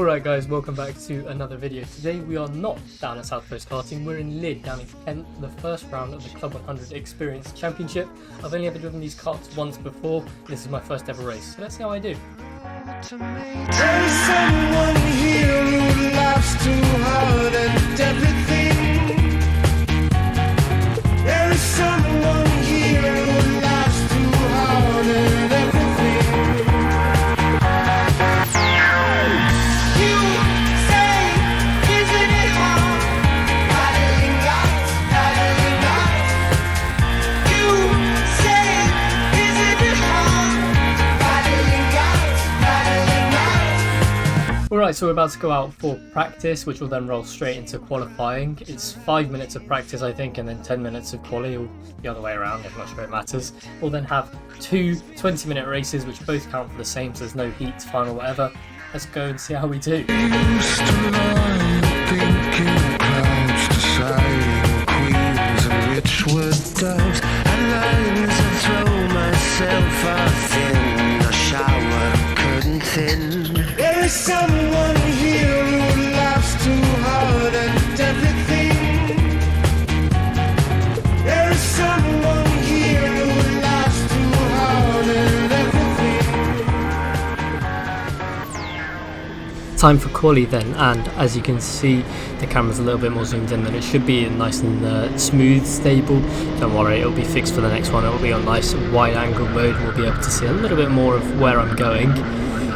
Alright guys, welcome back to another video. Today we are not down at South Coast Karting, we're in Lydd down in Kent for the first round of the Club 100 Experience Championship. I've only ever driven these karts once before, this is my first ever race, so let's see how I do. There is someone here who laughs too hard at everything. There is someone here who laughs too hard at everything. You say, isn't it hard? Paddling lights, paddling lights. You say, isn't it hard? Paddling lights, paddling lights. Alright, so we're about to go out for practice, which will then roll straight into qualifying. It's 5 minutes of practice, I think, and then 10 minutes of quali, or the other way around, I'm not sure it matters. We'll then have two 20-minute races, which both count for the same, so there's no heat, final, whatever. Let's go and see how we do. Used to lie thinking clouds deciding queens and rich were doves and lines and throw myself off in a shower curtain thin. There is someone here who laughs too hard at everything. There is someone here who laughs too hard at everything. Time for quali then, and as you can see the camera's a little bit more zoomed in than it should be, and nice and smooth, stable. Don't worry, it'll be fixed for the next one. It'll be on nice wide angle mode, we'll be able to see a little bit more of where I'm going.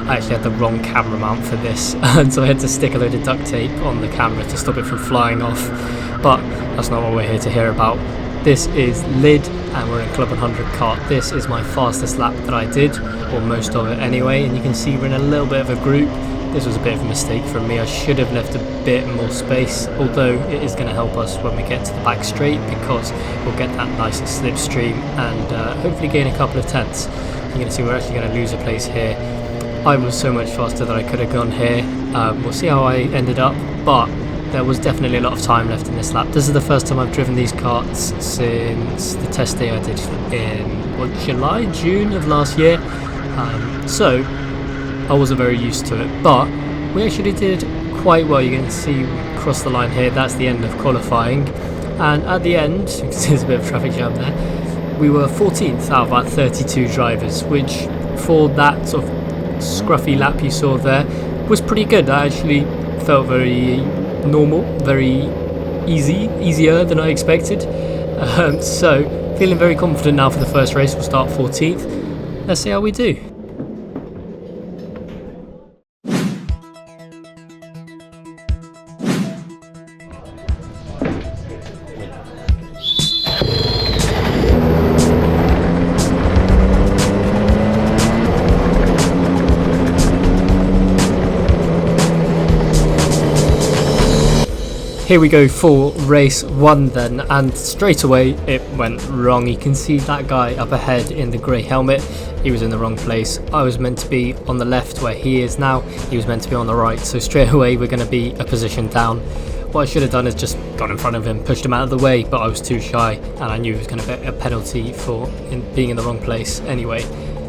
I actually had the wrong camera mount for this, and so I had to stick a load of duct tape on the camera to stop it from flying off, but that's not what we're here to hear about. This is Lydd, and we're in Club 100 kart. This is my fastest lap that I did, or most of it anyway, and you can see we're in a little bit of a group. This was a bit of a mistake from me. I should have left a bit more space, although it is going to help us when we get to the back straight, because we'll get that nice slipstream and hopefully gain a couple of tenths. You're going to see we're actually going to lose a place here. I was so much faster than I could have gone here. We'll see how I ended up, but there was definitely a lot of time left in this lap. This is the first time I've driven these karts since the test day I did in June of last year. So I wasn't very used to it, but we actually did quite well. You can see we crossed the line here. That's the end of qualifying, and at the end, you can see there's a bit of traffic jam there, we were 14th out of about 32 drivers, which for that sort of scruffy lap you saw there was pretty good. That actually felt very normal, very easier than I expected. So feeling very confident now for the first race. We'll start 14th. Let's see how we do. Here we go for race one then, and straight away it went wrong. You can see that guy up ahead in the grey helmet, he was in the wrong place. I was meant to be on the left where he is now, he was meant to be on the right, so straight away we're going to be a position down. What I should have done is just got in front of him, pushed him out of the way, but I was too shy and I knew it was going to be a penalty for being in the wrong place. Anyway,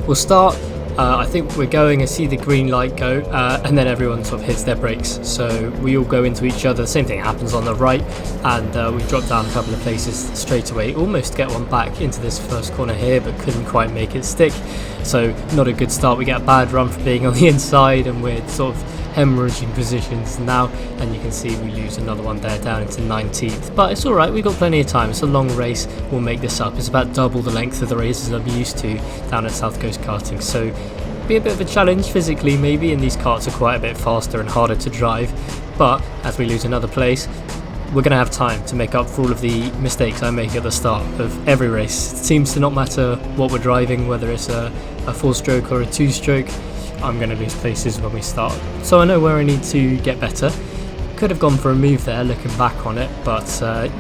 we'll start. I think we're going and see the green light go, and then everyone sort of hits their brakes, so we all go into each other. The same thing happens on the right, and we drop down a couple of places straight away, almost get one back into this first corner here, but couldn't quite make it stick, so not a good start. We get a bad run for being on the inside, and we're sort of hemorrhaging positions now, and you can see we lose another one there down into 19th, but it's alright, we've got plenty of time. It's a long race, we'll make this up. It's about double the length of the races I'm used to down at South Coast Karting, so be a bit of a challenge physically maybe, and these karts are quite a bit faster and harder to drive, but as we lose another place, we're going to have time to make up for all of the mistakes I make at the start of every race. It seems to not matter what we're driving, whether it's a 4-stroke or a 2-stroke, I'm going to lose places when we start. So I know where I need to get better. Could have gone for a move there looking back on it, but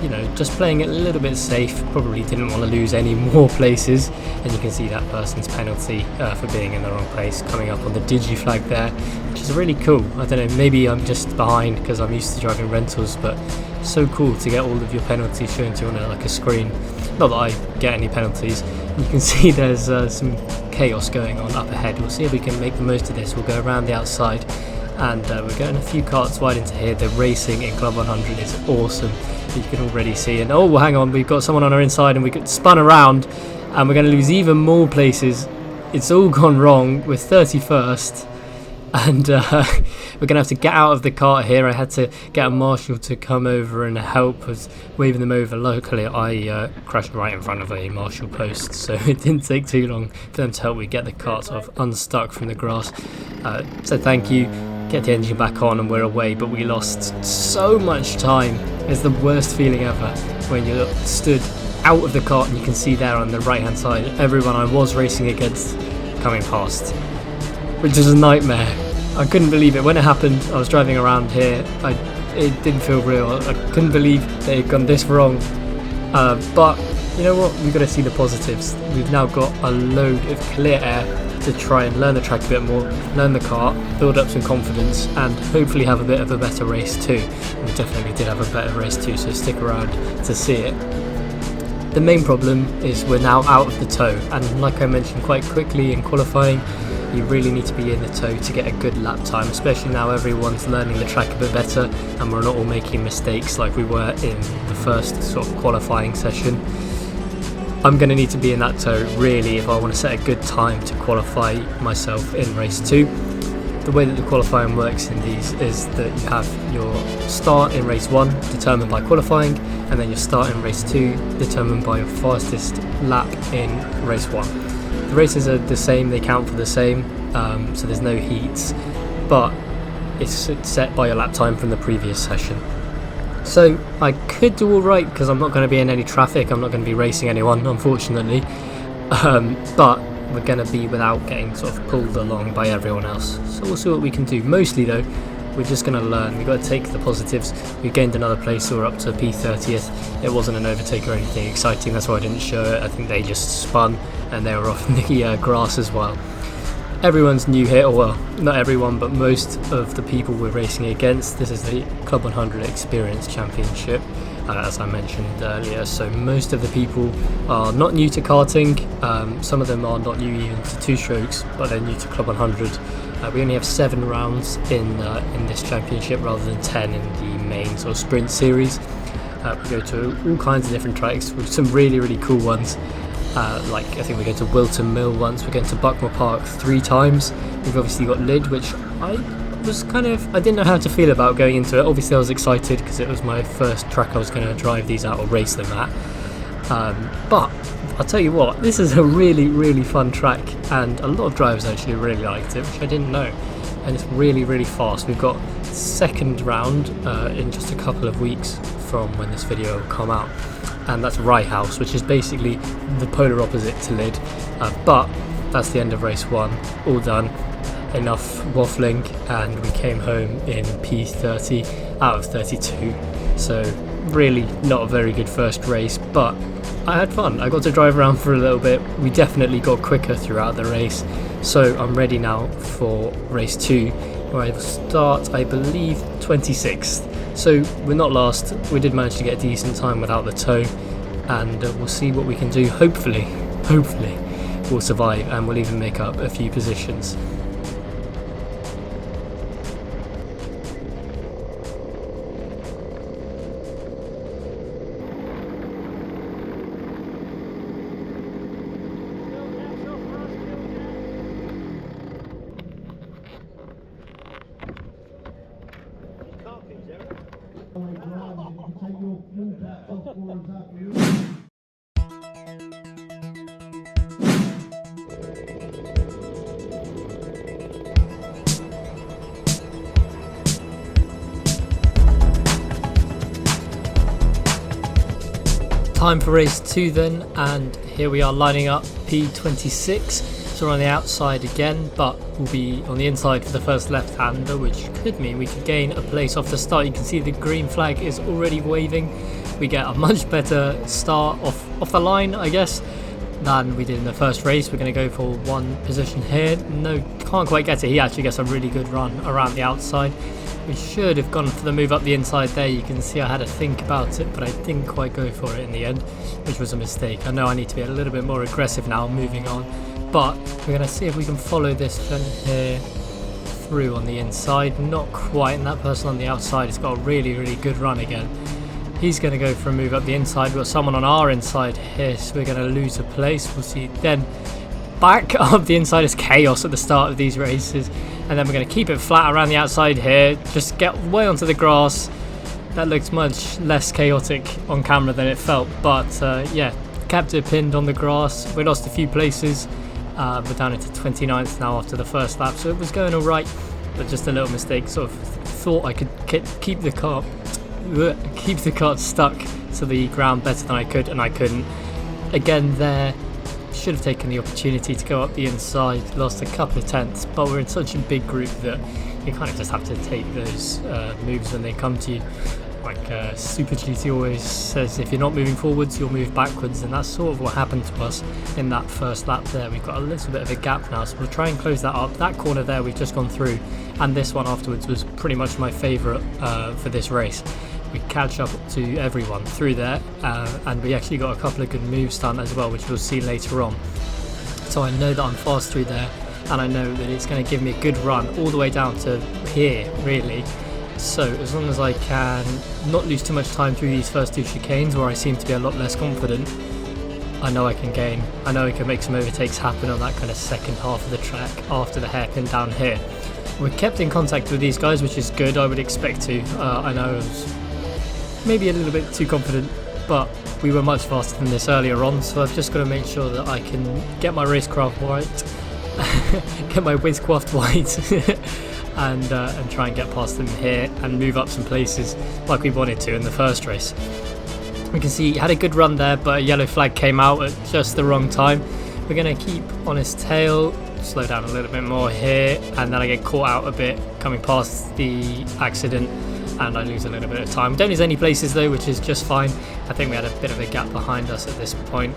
you know, just playing it a little bit safe. Probably didn't want to lose any more places, and you can see that person's penalty for being in the wrong place coming up on the digi flag there, which is really cool. I don't know, maybe I'm just behind because I'm used to driving rentals, but so cool to get all of your penalties shown to you on like a screen. Not that I get any penalties. You can see there's some chaos going on up ahead. We'll see if we can make the most of this. We'll go around the outside and we're getting a few karts wide into here. The racing in Club 100 is awesome, you can already see. And oh, hang on, we've got someone on our inside and we get spun around, and we're going to lose even more places. It's all gone wrong. We're 31st, and we're going to have to get out of the kart here. I had to get a marshal to come over and help us, waving them over. Luckily, I crashed right in front of a marshal post, so it didn't take too long for them to help me get the kart sort of unstuck from the grass. So thank you. Get the engine back on and we're away, but we lost so much time. It's the worst feeling ever when you're stood out of the kart and you can see there on the right hand side everyone I was racing against coming past, which is a nightmare. I couldn't believe it when it happened. I was driving around here, it didn't feel real. I couldn't believe they had gone this wrong, but you know what, we've got to see the positives. We've now got a load of clear air to try and learn the track a bit more, learn the kart, build up some confidence, and hopefully have a bit of a better race too. And we definitely did have a better race too, so stick around to see it. The main problem is we're now out of the tow, and like I mentioned quite quickly in qualifying, you really need to be in the tow to get a good lap time, especially now everyone's learning the track a bit better and we're not all making mistakes like we were in the first sort of qualifying session. I'm going to need to be in that tow really if I want to set a good time to qualify myself in race 2. The way that the qualifying works in these is that you have your start in race 1 determined by qualifying, and then your start in race 2 determined by your fastest lap in race 1. The races are the same, they count for the same, so there's no heats, but it's set by your lap time from the previous session. So I could do alright because I'm not going to be in any traffic, I'm not going to be racing anyone unfortunately, but we're going to be without getting sort of pulled along by everyone else. So we'll see what we can do. Mostly though, we're just going to learn. We've got to take the positives. We gained another place, so we're up to P30th. It wasn't an overtake or anything exciting, that's why I didn't show it. I think they just spun and they were off in the grass as well. Everyone's new here, or well, not everyone, but most of the people we're racing against. This is the Club 100 Experience Championship, as I mentioned earlier. So most of the people are not new to karting. Some of them are not new even to two-strokes, but they're new to Club 100. We only have 7 rounds in this championship rather than 10 in the main sort of sprint series. We go to all kinds of different tracks with some really, really cool ones. Like I think we're going to Wilton Mill once, we're going to Buckmore Park 3 times. We've obviously got Lydd, which I didn't know how to feel about going into it. Obviously I was excited because it was my first track I was going to drive these out or race them at. But I'll tell you what, this is a really, really fun track, and a lot of drivers actually really liked it, which I didn't know. And it's really, really fast. We've got second round in just a couple of weeks from when this video will come out, and that's Rye House, which is basically the polar opposite to Lydd, but that's the end of race 1, all done. Enough waffling, and we came home in P30 out of 32, so really not a very good first race, but I had fun. I got to drive around for a little bit. We definitely got quicker throughout the race, so I'm ready now for race 2, where I will start, I believe, 26th. So we're not last, we did manage to get a decent time without the tow, and we'll see what we can do. Hopefully we'll survive, and we'll even make up a few positions. Time for race 2 then, and here we are lining up P26, so we're on the outside again, but we'll be on the inside for the first left-hander, which could mean we could gain a place off the start. You can see the green flag is already waving. We get a much better start off the line, I guess, than we did in the first race. We're going to go for 1 position here. No, can't quite get it. He actually gets a really good run around the outside. We should have gone for the move up the inside there. You can see I had to think about it, but I didn't quite go for it in the end, which was a mistake. I know I need to be a little bit more aggressive now moving on, but we're going to see if we can follow this turn here through on the inside, not quite, and that person on the outside has got a really good run again. He's going to go for a move up the inside. We've got someone on our inside here, so we're going to lose a place. We'll see then back up the inside is chaos at the start of these races, and then we're going to keep it flat around the outside here, just get way onto the grass. That looks much less chaotic on camera than it felt, but yeah, kept it pinned on the grass. We lost a few places. We're down into 29th now after the first lap, so it was going alright, but just a little mistake. Sort of thought I could keep the kart stuck to the ground better than I could, and I couldn't. Again there, should have taken the opportunity to go up the inside, lost a couple of tenths, but we're in such a big group that you kind of just have to take those moves when they come to you. Like Super GT always says, if you're not moving forwards, you'll move backwards, and that's sort of what happened to us in that first lap there. We've got a little bit of a gap now, so we'll try and close that up. That corner there we've just gone through, and this one afterwards was pretty much my favourite for this race. We catch up to everyone through there, and we actually got a couple of good moves done as well, which we'll see later on. So I know that I'm fast through there, and I know that it's going to give me a good run all the way down to here, really. So as long as I can not lose too much time through these first two chicanes where I seem to be a lot less confident, I know I can gain. I know I can make some overtakes happen on that kind of second half of the track after the hairpin down here. We're kept in contact with these guys, which is good. I would expect to. I know I was maybe a little bit too confident, but we were much faster than this earlier on, so I've just got to make sure that I can get my racecraft right, get my whizcraft right, and try and get past them here and move up some places like we wanted to in the first race. We can see he had a good run there, but a yellow flag came out at just the wrong time. We're going to keep on his tail, slow down a little bit more here, and then I get caught out a bit coming past the accident, and I lose a little bit of time. We don't lose any places though, which is just fine. I think we had a bit of a gap behind us at this point,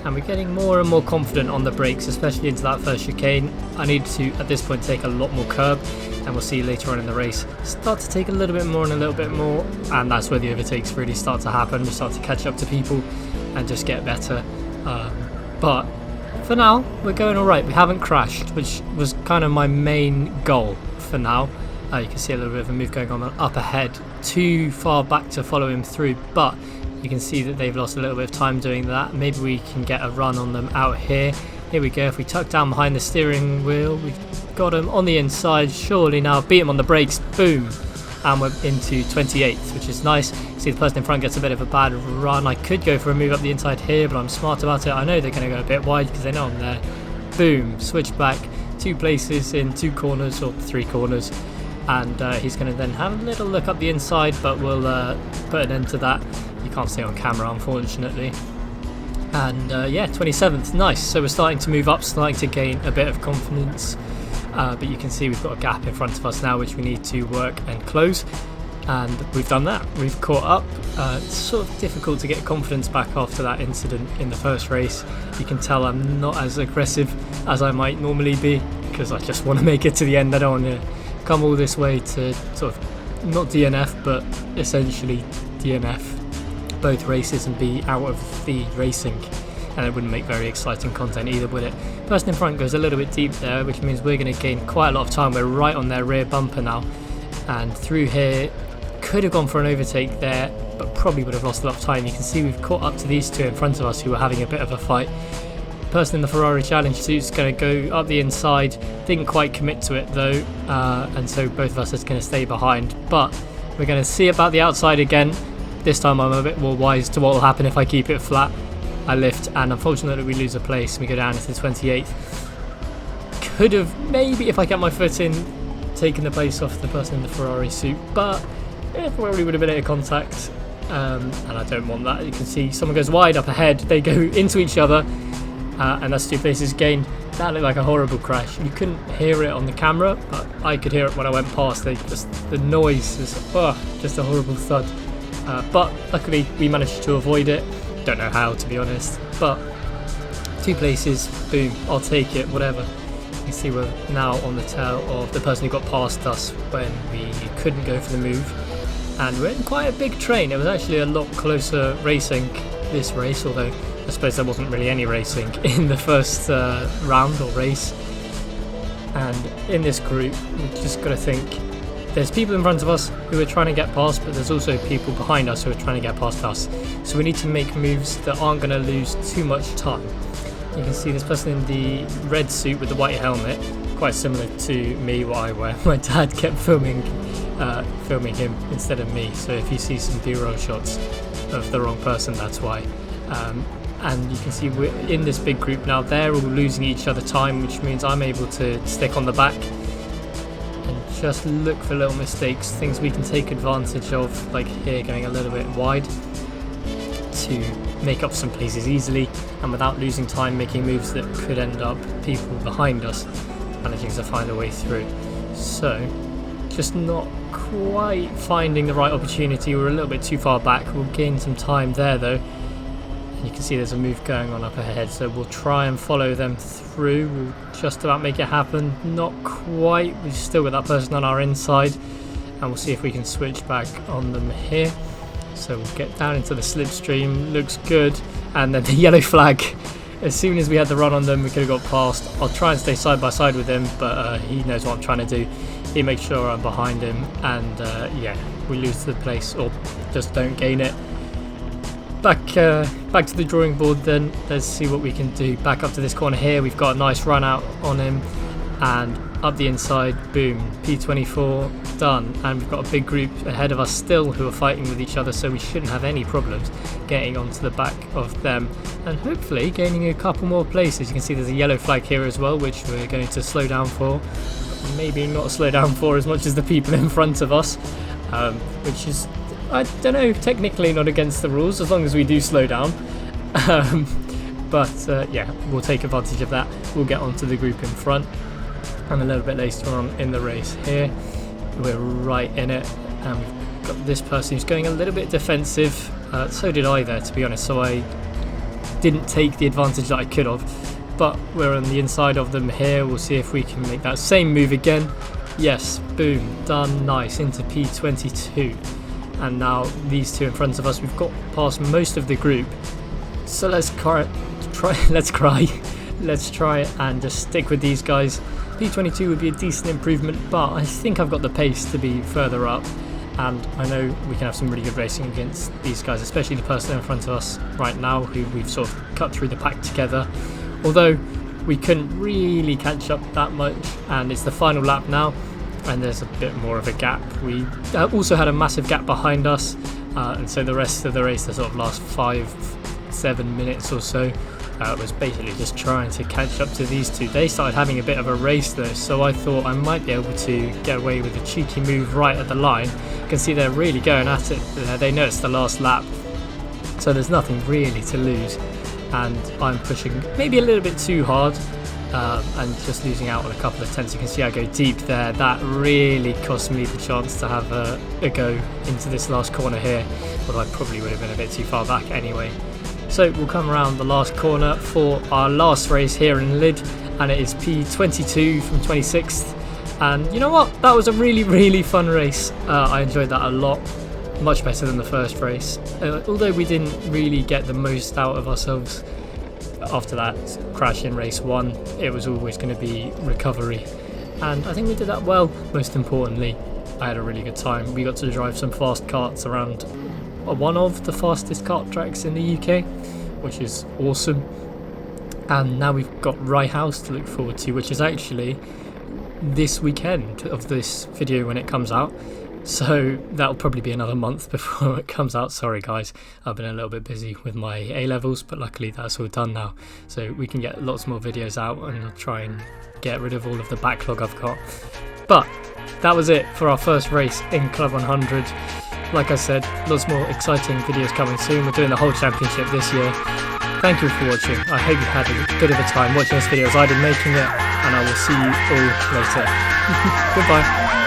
and we're getting more and more confident on the brakes, especially into that first chicane. I need to, at this point, take a lot more curb, and we'll see later on in the race, start to take a little bit more and a little bit more, and that's where the overtakes really start to happen. We start to catch up to people and just get better. But for now, we're going alright. We haven't crashed, which was kind of my main goal for now. You can see a little bit of a move going on up ahead, too far back to follow him through, but you can see that they've lost a little bit of time doing that. Maybe we can get a run on them out here. Here we go. If we tuck down behind the steering wheel, we've got him on the inside. Surely now, beat him on the brakes. Boom. And we're into 28th, which is nice. See, the person in front gets a bit of a bad run. I could go for a move up the inside here, but I'm smart about it. I know they're going to go a bit wide because they know I'm there. Boom. Switch back. 2 places in 2 corners, or 3 corners. And he's going to then have a little look up the inside, but we'll put an end to that. You can't see on camera, unfortunately. And yeah, 27th, nice. So we're starting to move up, starting to gain a bit of confidence. But you can see we've got a gap in front of us now, which we need to work and close. And we've done that. We've caught up. It's sort of difficult to get confidence back after that incident in the first race. You can tell I'm not as aggressive as I might normally be, because I just want to make it to the end. I don't want to come all this way to sort of not DNF, but essentially DNF both races and be out of the racing, and it wouldn't make very exciting content either, would it? Person in front goes a little bit deep there, which means we're going to gain quite a lot of time. We're right on their rear bumper now, and through here, could have gone for an overtake there, but probably would have lost a lot of time. You can see we've caught up to these two in front of us who are having a bit of a fight. Person in the Ferrari Challenge suit is going to go up the inside, didn't quite commit to it though, and so both of us are going to stay behind, but we're going to see about the outside again. This time I'm a bit more wise to what will happen if I keep it flat. I lift, and unfortunately we lose a place and we go down into 28th. Could have maybe, if I kept my foot in, taken the place off the person in the Ferrari suit, but it probably would have been out of contact, and I don't want that. You can see someone goes wide up ahead, they go into each other, and that's 2 places gained. That looked like a horrible crash. You couldn't hear it on the camera, but I could hear it when I went past. The noise is just a horrible thud. But luckily we managed to avoid it. Don't know how, to be honest, but 2 places, boom, I'll take it, whatever. You see we're now on the tail of the person who got past us when we couldn't go for the move, and we're in quite a big train. It was actually a lot closer racing this race, although I suppose there wasn't really any racing in the first round or race. And in this group, we've just got to think, there's people in front of us who are trying to get past, but there's also people behind us who are trying to get past us. So we need to make moves that aren't going to lose too much time. You can see this person in the red suit with the white helmet, quite similar to me, what I wear. My dad kept filming him instead of me, so if you see some B-roll shots of the wrong person, that's why. And you can see we're in this big group now. They're all losing each other time, which means I'm able to stick on the back and just look for little mistakes, things we can take advantage of, like here going a little bit wide to make up some places easily, and without losing time making moves that could end up people behind us managing to find a way through. So just not quite finding the right opportunity. We're a little bit too far back. We'll gain some time there though. You can see there's a move going on up ahead, so we'll try and follow them through. We'll just about make it happen. Not quite. We've still got that person on our inside, and we'll see if we can switch back on them here. So we'll get down into the slipstream. Looks good. And then the yellow flag. As soon as we had the run on them, we could have got past. I'll try and stay side by side with him, but he knows what I'm trying to do. He makes sure I'm behind him, and yeah, we lose the place or just don't gain it. Back to the drawing board then. Let's see what we can do. Back up to this corner here. We've got a nice run out on him, and up the inside, boom, P24 done. And we've got a big group ahead of us still who are fighting with each other, so we shouldn't have any problems getting onto the back of them and hopefully gaining a couple more places. You can see there's a yellow flag here as well, which we're going to slow down for, but maybe not slow down for as much as the people in front of us, which is, I don't know, technically not against the rules as long as we do slow down. But yeah, we'll take advantage of that. We'll get onto the group in front, and a little bit later on in the race here, we're right in it, and we've got this person who's going a little bit defensive. So did I there, to be honest, so I didn't take the advantage that I could have, but we're on the inside of them here. We'll see if we can make that same move again. Yes, boom, done, nice, into P22. And now these two in front of us, we've got past most of the group, so let's try and just stick with these guys. P22 would be a decent improvement, but I think I've got the pace to be further up, and I know we can have some really good racing against these guys, especially the person in front of us right now who we've sort of cut through the pack together, although we couldn't really catch up that much. And it's the final lap now, and there's a bit more of a gap. We also had a massive gap behind us, and so the rest of the race, the sort of last 5-7 minutes or so, was basically just trying to catch up to these two. They started having a bit of a race though, so I thought I might be able to get away with a cheeky move right at the line. You can see they're really going at it. They know it's the last lap, so there's nothing really to lose, and I'm pushing maybe a little bit too hard, and just losing out on a couple of tenths. You can see I go deep there. That really cost me the chance to have a go into this last corner here, although I probably would have been a bit too far back anyway. So we'll come around the last corner for our last race here in Lydd, and it is P22 from 26th. And you know what? That was a really fun race. I enjoyed that a lot, much better than the first race. Although we didn't really get the most out of ourselves after that crash in race 1, it was always going to be recovery. And I think we did that well. Most importantly, I had a really good time. We got to drive some fast karts around one of the fastest kart tracks in the UK, which is awesome. And now we've got Rye House to look forward to, which is actually this weekend of this video when it comes out, so that'll probably be another month before it comes out. Sorry guys, I've been a little bit busy with my A-levels, but luckily that's all done now, so we can get lots more videos out, and I'll try and get rid of all of the backlog I've got. But that was it for our first race in Club 100. Like I said, lots more exciting videos coming soon. We're doing the whole championship this year. Thank you for watching. I hope you had a bit of a time watching this video as I did making it, and I will see you all later. Goodbye.